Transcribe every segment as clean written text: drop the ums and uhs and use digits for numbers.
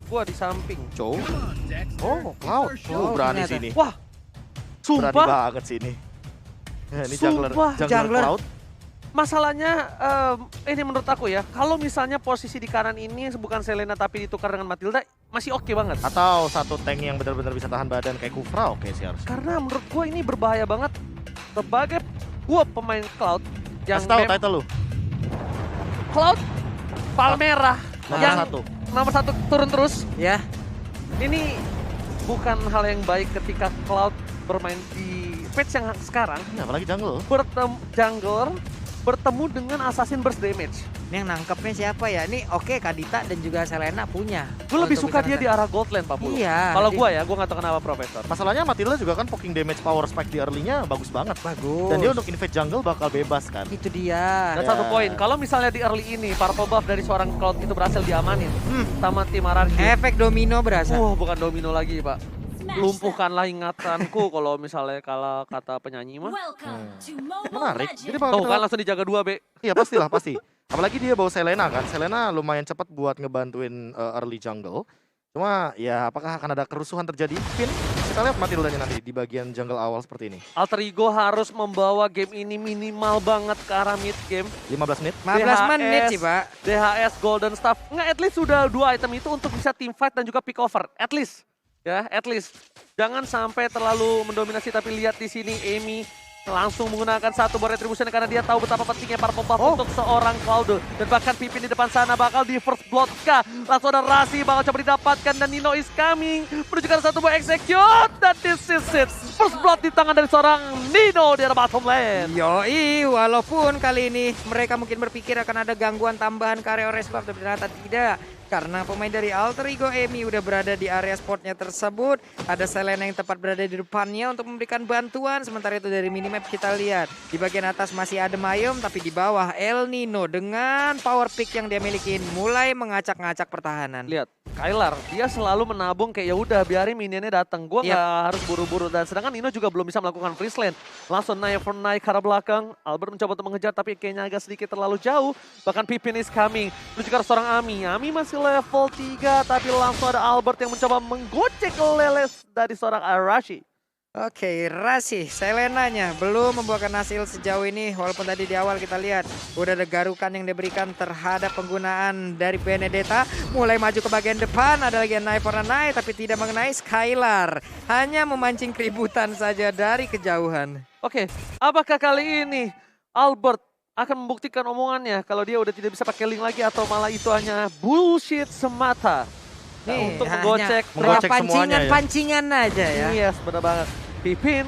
gua di samping. Chow. Oh, Cloud. Berani ternyata. sini. Wah, Berani sumpah banget sini. Ini jungler, Sumpah, jungler. Cloud. masalahnya ini menurut aku ya, kalau misalnya posisi di kanan ini bukan Selena tapi ditukar dengan Matilda, masih oke banget. Atau satu tank yang benar-benar bisa tahan badan kayak Kufra, oke sih harusnya. Karena menurut gue ini berbahaya banget. Sebagai gue pemain Cloud yang Kasih tahu title lu. Cloud Palmera Nomor yang satu. nomor satu turun terus. Ya, Ini bukan hal yang baik ketika Cloud bermain di patch yang sekarang. Ini apalagi jungle. Jungler bertemu dengan Assassin Burst Damage. ini yang nangkepnya siapa ya? Ini oke Kadita dan juga Selena punya. Gue lebih Untuk suka bisa dia di nonton. arah Gold Lane, Pak Pulu. Iya. Kalau gue ya, gue gak tahu kenapa Profesor. Masalahnya Matilda juga kan poking damage power spike di early-nya bagus banget. Bagus. Dan dia untuk invade jungle bakal bebas kan. Itu dia. Dan Ya. satu poin, kalau misalnya di early ini purple buff dari seorang Cloud itu berhasil diamanin sama tim RRQ. Efek domino berasa. Bukan domino lagi, Pak. Lumpuhkanlah ingatanku kalau misalnya kalau kata penyanyi mah. Menarik. Jadi Tuh bakal kan langsung dijaga 2, B. Iya pastilah pasti. Apalagi dia bawa Selena kan. Selena lumayan cepat buat ngebantuin early jungle. Cuma ya apakah akan ada kerusuhan terjadi? Pin, kita lihat Matildanya nanti di bagian jungle awal seperti ini. Alter Ego harus membawa game ini minimal banget ke arah mid game. 15 menit. 15 menit DHS. sih, Pak. DHS, Golden Staff. Nggak, at least sudah 2 item itu untuk bisa team fight dan juga pick over. At least. Ya, at least. Jangan sampai terlalu mendominasi, tapi lihat di sini Amy langsung menggunakan satu buat retribution karena dia tahu betapa pentingnya purple buff untuk seorang Cloud. Dan bahkan Pipin di depan sana bakal di first blood kah? Langsung ada Rasi bakal coba didapatkan dan Nino is coming. Menuju ke satu buah execute dan this is it. First blood di tangan dari seorang Nino di arah bottom lane. Yoi, walaupun kali ini mereka mungkin berpikir akan ada gangguan tambahan ke area orange buff, tapi ternyata tidak. Karena pemain dari Alter Ego Amy udah berada di area spotnya tersebut. Ada Selena yang tepat berada di depannya untuk memberikan bantuan. Sementara itu dari minimap kita lihat. Di bagian atas masih ada Mayum, tapi di bawah El Nino dengan power pick yang dia milikin mulai mengacak-ngacak pertahanan. Lihat, Kylar dia selalu menabung kayak ya udah biarin minionnya datang. Gua nggak Yap. harus buru-buru dan sedangkan Nino juga belum bisa melakukan freeze lane. Langsung naik ke arah belakang. Albert mencoba untuk mengejar tapi kayaknya agak sedikit terlalu jauh. Bahkan Pipin is coming. Menuju ke arah seorang Ami. Ami masih level 3 tapi langsung ada Albert yang mencoba menggocek leles dari seorang Arashi. Oke, Rasi, Selenanya belum membuahkan hasil sejauh ini. Walaupun tadi di awal kita lihat udah ada garukan yang diberikan terhadap penggunaan dari Benedetta. Mulai maju ke bagian depan, ada lagi Knife for a Knife, tapi tidak mengenai Skylar. Hanya memancing keributan saja dari kejauhan. Oke, apakah kali ini Albert akan membuktikan omongannya kalau dia udah tidak bisa pakai link lagi atau malah itu hanya bullshit semata? Nah, Nih, untuk hanya menggocek menggocek semuanya ya. pancingan-pancingan aja ya. Yes, benar banget. Pipin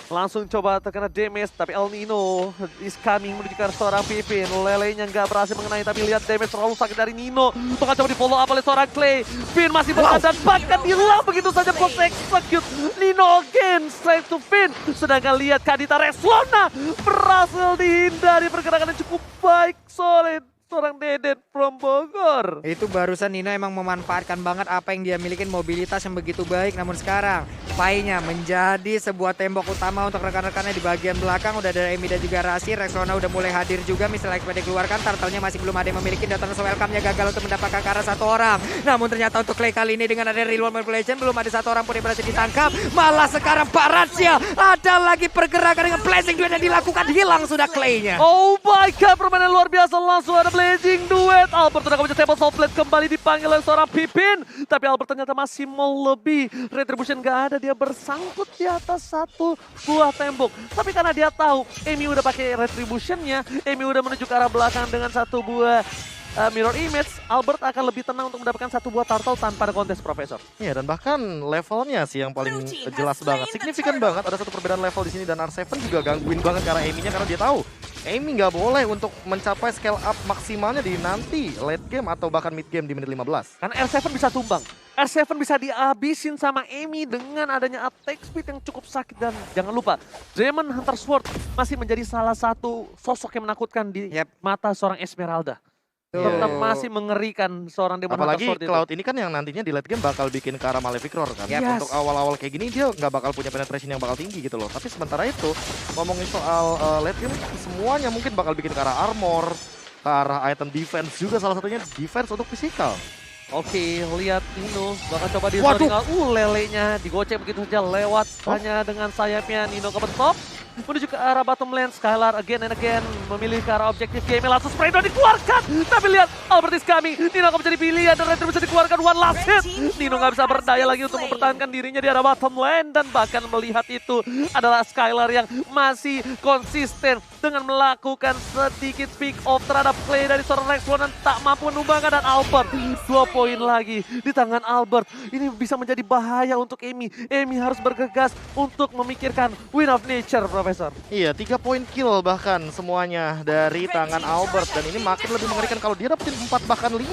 langsung coba terkena damage, tapi El Nino is coming menuju ke seorang Pipin. Lelenya nggak berhasil mengenai, tapi lihat damage terlalu sakit dari Nino. Bakal coba di follow up oleh seorang Clay. Finn masih berada dan bahkan hilang begitu saja post execute. Nino again straight to Finn. Sedangkan lihat Kadita Reslona berhasil dihindari pergerakan yang cukup baik solid. Seorang Deden from Bogor. Itu barusan Nino emang memanfaatkan banget apa yang dia milikin, mobilitas yang begitu baik. Namun sekarang Painya menjadi sebuah tembok utama untuk rekan-rekannya di bagian belakang. Udah ada Emi dan juga Rasi. Rexona udah mulai hadir juga. Misalnya XP dikeluarkan, Turtle-nya masih belum ada yang memiliki. Datan welcome-nya gagal untuk mendapatkan ke arah satu orang. Namun ternyata untuk Clay kali ini dengan ada real world manipulation belum ada satu orang pun yang berhasil ditangkap. Malah sekarang Pak Razzia ada lagi pergerakan dengan blessing duet yang dilakukan. Hilang sudah Clay-nya. Oh my god, permainan luar biasa. Langsung ada blazing duet. Albert udah kebaca table soft plate kembali dipanggil oleh seorang Pipin. Tapi Albert ternyata masih mau lebih. Retribution gak ada, dia bersangkut di atas satu buah tembok. Tapi karena dia tahu Amy udah pakai retributionnya, Amy udah menuju ke arah belakang dengan satu buah mirror image, Albert akan lebih tenang untuk mendapatkan satu buah turtle tanpa ada kontes, Profesor. Iya, dan bahkan levelnya sih yang paling jelas banget. Signifikan banget, ada satu perbedaan level di sini dan R7 juga gangguin banget karena Amy-nya karena dia tahu Amy nggak boleh untuk mencapai scale up maksimalnya di nanti late game atau bahkan mid game di menit 15. Karena R7 bisa tumbang. R7 bisa dihabisin sama Amy dengan adanya attack speed yang cukup sakit. Dan jangan lupa, Demon Hunter Sword masih menjadi salah satu sosok yang menakutkan di mata seorang Esmeralda. Tetap masih mengerikan seorang Demon Apalagi Hunter Sword Cloud itu. ini kan yang nantinya di late game bakal bikin ke arah Malefic Roar kan. Yes. Untuk awal-awal kayak gini dia nggak bakal punya penetration yang bakal tinggi gitu loh. Tapi sementara itu ngomongin soal late game semuanya mungkin bakal bikin ke arah armor, ke arah item defense juga salah satunya defense untuk physical. Oke, lihat Nino bakal coba di Waduh. tinggal. Lelenya digocek begitu saja lewat hanya dengan sayapnya. Nino ke top menuju ke arah bottom lane. Skylar again and again memilih ke arah objektif game. Langsung spray down dikeluarkan. Tapi lihat Albert is coming. Nino akan menjadi pilihan dan Retribution bisa dikeluarkan. One last hit. Nino nggak bisa berdaya lagi untuk mempertahankan dirinya di arah bottom lane. Dan bahkan melihat itu adalah Skylar yang masih konsisten dengan melakukan sedikit pick off terhadap play dari seorang Rexplon dan tak mampu menumbangkan. Dan Albert 2 poin lagi di tangan Albert. Ini bisa menjadi bahaya untuk Amy. Amy harus bergegas untuk memikirkan win of nature, Profesor. Iya, 3 poin kill bahkan semuanya dari tangan Albert. Dan ini makin lebih mengerikan kalau dia dapetin 4 bahkan 5.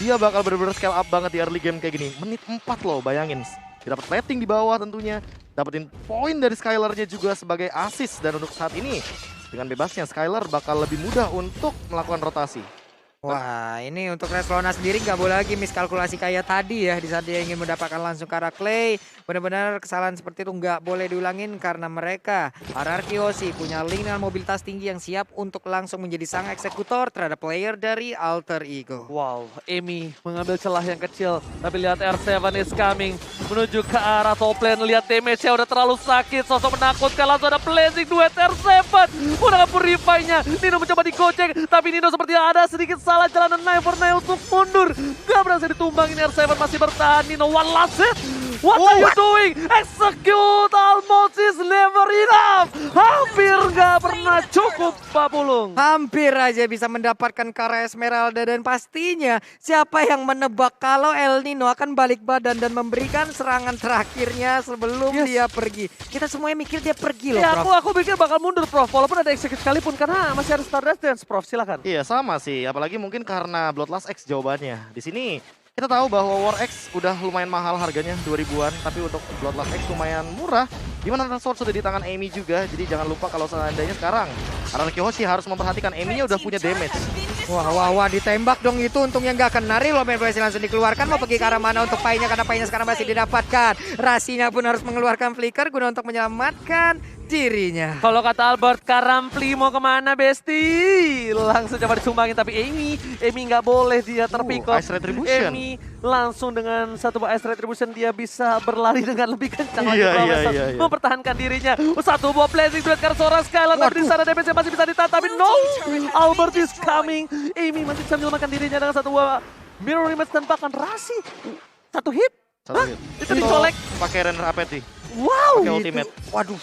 Dia bakal bener-bener scale up banget di early game kayak gini. Menit 4 loh, bayangin. Dia dapat rating di bawah tentunya. Dapetin poin dari Skylar-nya juga sebagai assist. Dan untuk saat ini, dengan bebasnya Skylar bakal lebih mudah untuk melakukan rotasi. Wah, ini untuk Reslona sendiri nggak boleh lagi miskalkulasi kayak tadi ya. Di saat dia ingin mendapatkan langsung ke arah Clay. Benar-benar kesalahan seperti itu nggak boleh diulangin karena mereka RRQ Hoshi punya link dengan mobilitas tinggi yang siap untuk langsung menjadi sang eksekutor terhadap player dari Alter Ego. Wow, Amy mengambil celah yang kecil. Tapi lihat R7 is coming. Menuju ke arah top lane. Lihat damage-nya udah terlalu sakit. Sosok menakutkan. Langsung ada blazing duet R7. Menggunakan purify-nya. Nino mencoba digocek. Tapi Nino sepertinya ada sedikit salah jalanan 949 untuk mundur. Gak berhasil ditumbang. Ini R7 masih bertahan. Nino one last hit. What are you doing? Execute almost is never enough. Hampir gak pernah cukup, Pak Pulung. Hampir aja bisa mendapatkan Kara Esmeralda dan pastinya siapa yang menebak kalau El Nino akan balik badan dan memberikan serangan terakhirnya sebelum dia pergi. Kita semuanya mikir dia pergi loh, Ya, Prof. aku pikir bakal mundur, Prof. Walaupun ada execute sekalipun karena masih ada Stardust Dance, Prof. Silakan. Iya, sama sih. Apalagi mungkin karena Bloodlust X jawabannya. Di sini kita tahu bahwa War X udah lumayan mahal harganya 2000-an, tapi untuk Bloodlust X lumayan murah. Dimana Sword sudah di tangan Amy juga, jadi jangan lupa kalau seandainya sekarang RRQ Hoshi harus memperhatikan Amy-nya udah punya damage. Wah, ditembak dong itu, untungnya nggak kena real. Main langsung dikeluarkan, mau pergi ke arah mana untuk painya karena painya sekarang masih didapatkan. Rasinya pun harus mengeluarkan flicker guna untuk menyelamatkan dirinya. Kalau kata Albert, Karampli mau kemana, Besti? Langsung coba disumbangin, tapi Amy nggak boleh dia terpick off. Ice Retribution. Amy langsung dengan satu buah Ice Retribution dia bisa berlari dengan lebih kencang lagi. Iya, Profesor. iya. Mempertahankan dirinya. Satu buah blazing duet karena seorang Skylar, tapi di sana damage masih bisa ditahan. Tapi no, Albert is coming. Amy masih bisa menyelamatkan dirinya dengan satu buah mirror image dan bahkan Rasi. Satu hit. Satu hit. Itu dicolek. Pakai Renner Apeti. Wow. Pakai ultimate. Waduh,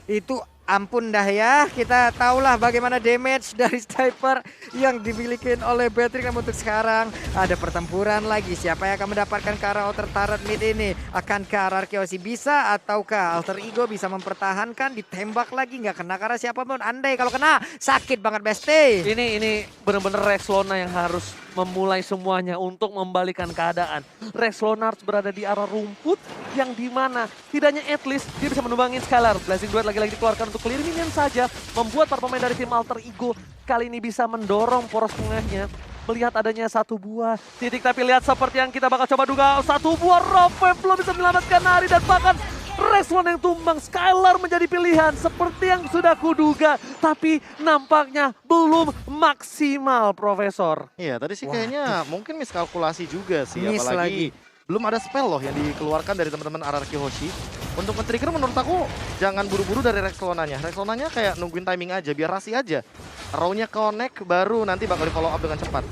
itu ampun dah ya. Kita tahulah bagaimana damage dari Sniper yang dimiliki oleh Patrick. Namun untuk sekarang ada pertempuran lagi. Siapa yang akan mendapatkan ke arah outer turret mid ini? Akankah RRQ Hoshi bisa ataukah Alter Ego bisa mempertahankan? Ditembak lagi nggak kena karena siapapun. Andai kalau kena sakit banget Besti. Ini benar-benar Rexlona yang harus memulai semuanya untuk membalikan keadaan. Rexlona harus berada di arah rumput yang dimana tidaknya at least dia bisa menumbangin Skylar. Blazing Duet lagi-lagi dikeluarkan untuk clear minion saja. Membuat para pemain dari tim Alter Ego kali ini bisa mendorong poros tengahnya. Melihat adanya satu buah titik, tapi lihat seperti yang kita bakal coba duga. Satu buah Rob Wave belum bisa menyelamatkan Nari dan bahkan Rexlona yang tumbang. Skylar menjadi pilihan seperti yang sudah kuduga. Tapi nampaknya belum maksimal, Profesor. Iya, tadi sih kayaknya mungkin miskalkulasi juga sih. Miss Apalagi lagi. belum ada spell loh yang dikeluarkan dari teman-teman RRQ Hoshi. Untuk men-trigger menurut aku jangan buru-buru dari Rexlonanya. Rexlonanya kayak nungguin timing aja, biar Rasi aja. Row-nya connect baru nanti bakal di follow up dengan cepat.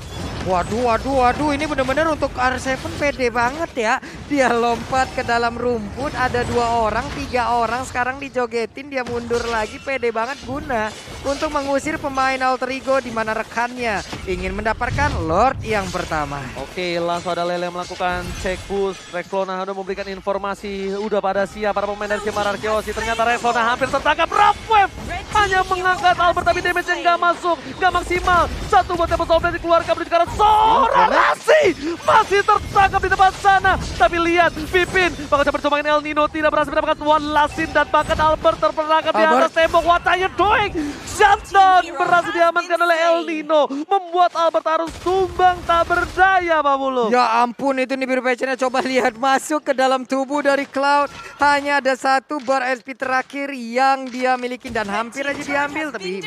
Waduh, ini bener-bener untuk R7 pede banget ya. Dia lompat ke dalam rumput, ada 2 orang, 3 orang, sekarang dijogetin, dia mundur lagi, pede banget guna untuk mengusir pemain Alter Ego di mana rekannya ingin mendapatkan Lord yang pertama. Oke, langsung ada Lele melakukan check push. Rexlona udah memberikan informasi, udah pada siap para pemain dari tim RRQ Hoshi. Ternyata Rexlona hampir tertangkap. Rob Wave hanya mengangkat Albert, tapi damage-nya nggak masuk, nggak maksimal. Satu buat Temple Soul dikeluarkan menuju ke arah seorang Rasi. Masih tertangkap di tempat sana. Tapi lihat, Pipin bakal coba ditumbangin El Nino, tidak berhasil mendapatkan one last hit. Dan bahkan Albert terperangkap di atas tembok. What are you doing? Shutdown berhasil diamankan oleh El Nino. Membuat Albert harus tumbang tak berdaya, Pak Bulu. Ya ampun, itu nih biru passionnya, coba lihat masuk ke dalam tubuh dari Cloud. Hanya ada 1 bar SP terakhir yang dia miliki dan hampir aja diambil. Tapi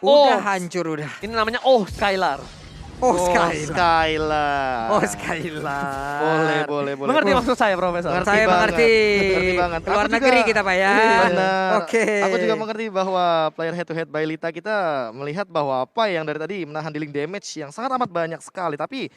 udah hancur udah. Ini namanya Skylar. Oh, Skylar. Skylar. Oh, Skylar. Boleh. Mengerti maksud saya, Profesor? Ngerti Saya banget. mengerti. Ngerti banget. Luar Aku negeri juga- kita, Pak ya. Benar. Oke. Aku juga mengerti bahwa player head to head by Lita kita melihat bahwa Pai yang dari tadi menahan dealing damage yang sangat amat banyak sekali. Tapi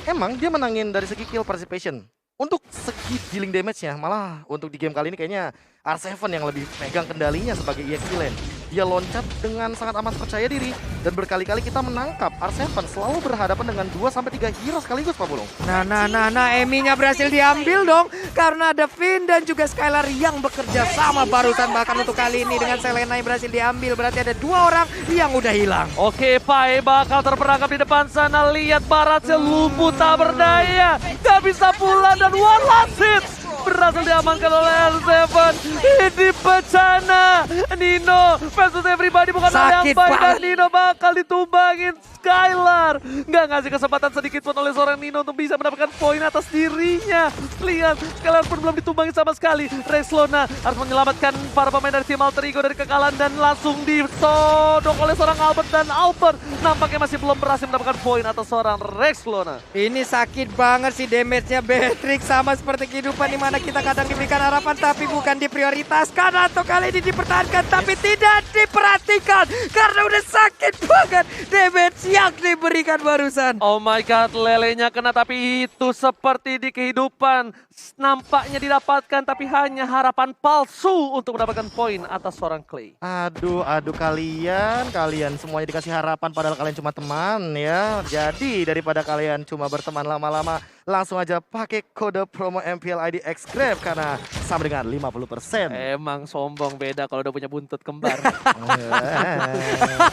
emang dia menangin dari segi kill participation. Untuk segi dealing damage-nya, malah untuk di game kali ini kayaknya R7 yang lebih pegang kendalinya sebagai EXP lane. Dia loncat dengan sangat amat percaya diri dan berkali-kali kita menangkap R7 selalu berhadapan dengan 2-3 hero sekaligus, Pak Bulung. Nah, Emi-nya berhasil diambil dong. Karena ada Finn dan juga Skylar yang bekerja sama barusan. Bahkan untuk kali ini dengan Selena yang berhasil diambil. Berarti ada 2 orang yang udah hilang. Oke, Pai bakal terperangkap di depan sana. Lihat Baratnya lumpuh tak berdaya. Gak bisa pulang dan one last hit. Berhasil diamankan oleh R7. Ini bencana. Nino versus everybody bukan hal yang Sakit baik. Dan banget. Nino bakal ditumbangin Skylar. Nggak ngasih kesempatan sedikit pun oleh seorang Nino untuk bisa mendapatkan poin atas dirinya. Lihat, Skylar pun belum ditumbangin sama sekali. Rexlona harus menyelamatkan para pemain dari tim Alter Ego dari kekalahan dan langsung ditodong oleh seorang Albert. Dan Albert nampaknya masih belum berhasil mendapatkan poin atas seorang Rexlona. Ini sakit banget sih damage-nya Beatrix. Sama seperti kehidupan di mana kita kadang diberikan harapan tapi bukan diprioritaskan. Atau kali ini dipertahankan tapi tidak diperhatikan. Karena udah sakit banget damage yang diberikan barusan. Oh my god, lelenya kena tapi itu seperti di kehidupan. Nampaknya didapatkan tapi hanya harapan palsu untuk mendapatkan poin atas seorang Clay. Aduh kalian semuanya dikasih harapan padahal kalian cuma teman ya. Jadi daripada kalian cuma berteman lama-lama, langsung aja pakai kode promo MPL ID XGrab karena sama dengan 50%. Emang sombong beda kalau udah punya buntut kembar.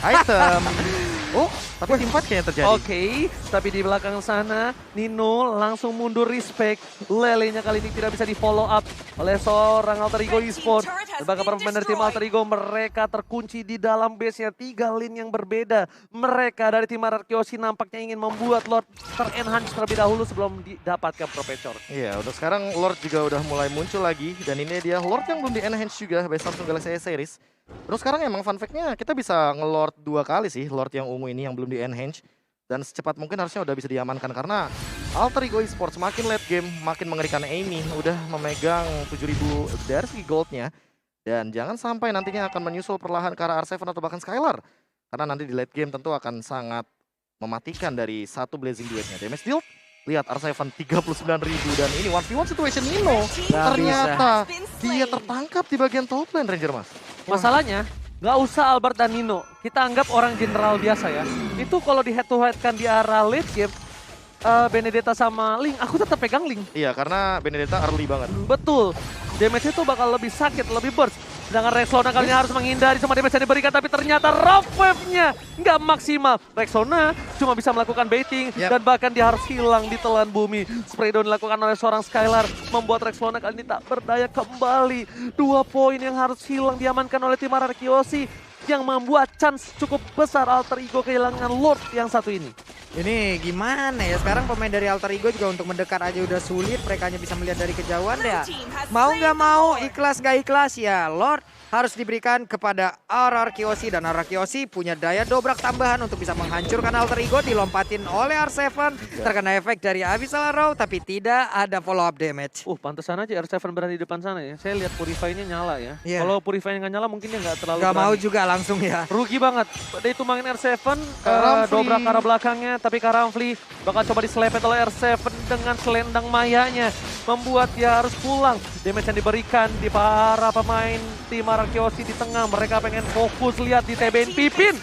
Item. Oh, tapi teamfight kayaknya terjadi. Oke, tapi di belakang sana Nino langsung mundur respect. Lelenya kali ini tidak bisa di follow up oleh seorang Alter Ego Esports. Sebagai para pemain dari tim Alter Ego, mereka terkunci di dalam base-nya 3 lane yang berbeda. Mereka dari tim Arkeosi nampaknya ingin membuat Lord ter-enhance terlebih dahulu sebelum didapatkan Profesor. Iya, untuk sekarang Lord juga udah mulai muncul lagi dan ini dia Lord yang belum di-enhance juga by Samsung Galaxy S series. Terus sekarang emang fun fact-nya kita bisa nge-Lord 2 kali sih, Lord yang ungu ini yang belum di-enhance. Dan secepat mungkin harusnya udah bisa diamankan karena Alter Ego Esports makin late game, makin mengerikan. Amy udah memegang 7.000 dari segi goldnya. Dan jangan sampai nantinya akan menyusul perlahan ke arah R7 atau bahkan Skylar. Karena nanti di late game tentu akan sangat mematikan dari satu Blazing Duetnya. Damage deal, lihat R7 39.000 dan ini 1v1 situation Nino. Ternyata dia tertangkap di bagian top lane Ranger Mas. Masalahnya, nggak usah Albert dan Nino. Kita anggap orang general biasa ya. Itu kalau di head to head kan di arah late game, Benedetta sama Link, aku tetap pegang Link. Iya, karena Benedetta early banget. Betul, damage itu bakal lebih sakit, lebih burst. Sedangkan Rexona kali ini harus menghindari semua damage yang diberikan, tapi ternyata rough wave-nya nggak maksimal. Rexona cuma bisa melakukan baiting, dan bahkan dia harus hilang di telan bumi. Spray down dilakukan oleh seorang Skylar, membuat Rexona kali ini tak berdaya kembali. 2 poin yang harus hilang diamankan oleh tim Arkeosi, yang membuat chance cukup besar Alter Ego kehilangan Lord yang satu ini. Ini gimana ya, sekarang pemain dari Alter Ego juga untuk mendekat aja udah sulit. Mereka hanya bisa melihat dari kejauhan ya. Mau nggak mau, ikhlas nggak ikhlas ya, Lord harus diberikan kepada Arkeosi. Dan Arkeosi punya daya dobrak tambahan untuk bisa menghancurkan Alter Ego. Dilompatin oleh R7, terkena efek dari Abyssal Arrow, tapi tidak ada follow up damage. Pantesan aja R7 berada di depan sana ya. Saya lihat Purify-nya nyala ya. Iya. Kalau Purify-nya nggak nyala mungkin dia nggak terlalu Gak mau berani. juga langsung ya. Rugi banget. Dia itu main R7, Karamfli. dobrak ke arah belakangnya. Tapi Karamfli bakal coba diselepet oleh R7 dengan selendang mayanya. Membuat dia harus pulang. Damage yang diberikan di para pemain tim Arkeosi di tengah. Mereka pengen fokus, lihat di TBN Pipin.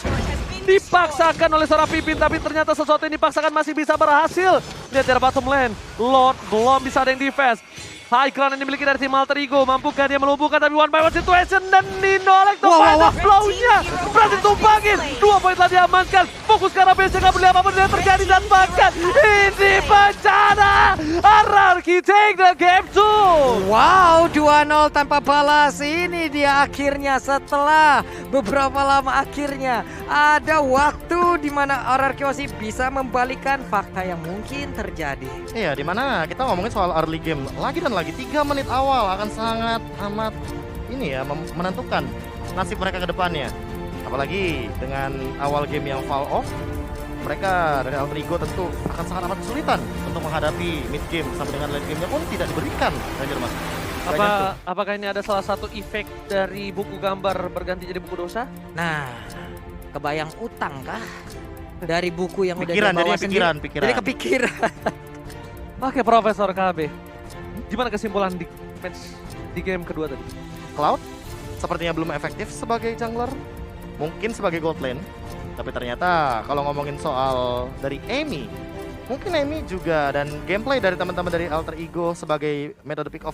Dipaksakan oleh seorang Pipin, tapi ternyata sesuatu yang dipaksakan masih bisa berhasil. Lihat dari bottom lane, Lord belum bisa ada yang defense. High ground yang dimiliki dari tim Alter Ego, mampukah dia melumpuhkan, tapi one by one situation dan Nino Electro flow-nya berhasil tumpangin. 2 poin telah diamankan, fokus ke arah base, nggak boleh apapun yang terjadi dan bahkan ini bencana. RRQ take the game 2. Wow, 2-0 tanpa balas. Ini dia akhirnya setelah beberapa lama akhirnya ada waktu di mana Arkeosi bisa membalikan fakta yang mungkin terjadi. Iya, dimana kita ngomongin soal early game lagi dan lagi 3 menit awal akan sangat amat ini ya menentukan nasib mereka ke depannya. Apalagi dengan awal game yang fall off mereka dari Alter Ego tentu akan sangat amat kesulitan untuk menghadapi mid game sampai dengan late game-nya pun tidak diberikan Ranger Mas. Apakah ini ada salah satu efek dari buku gambar berganti jadi buku dosa? Nah, kebayang utang kah? Dari buku yang udah Pikiran, dia bawa jadi pikiran. Jadi kepikiran. Oke, Profesor KB. Gimana kesimpulan di match di game kedua tadi? Cloud sepertinya belum efektif sebagai jungler, mungkin sebagai gold lane. Tapi ternyata kalau ngomongin soal dari Amy, mungkin Amy juga dan gameplay dari teman-teman dari Alter Ego sebagai metode pick off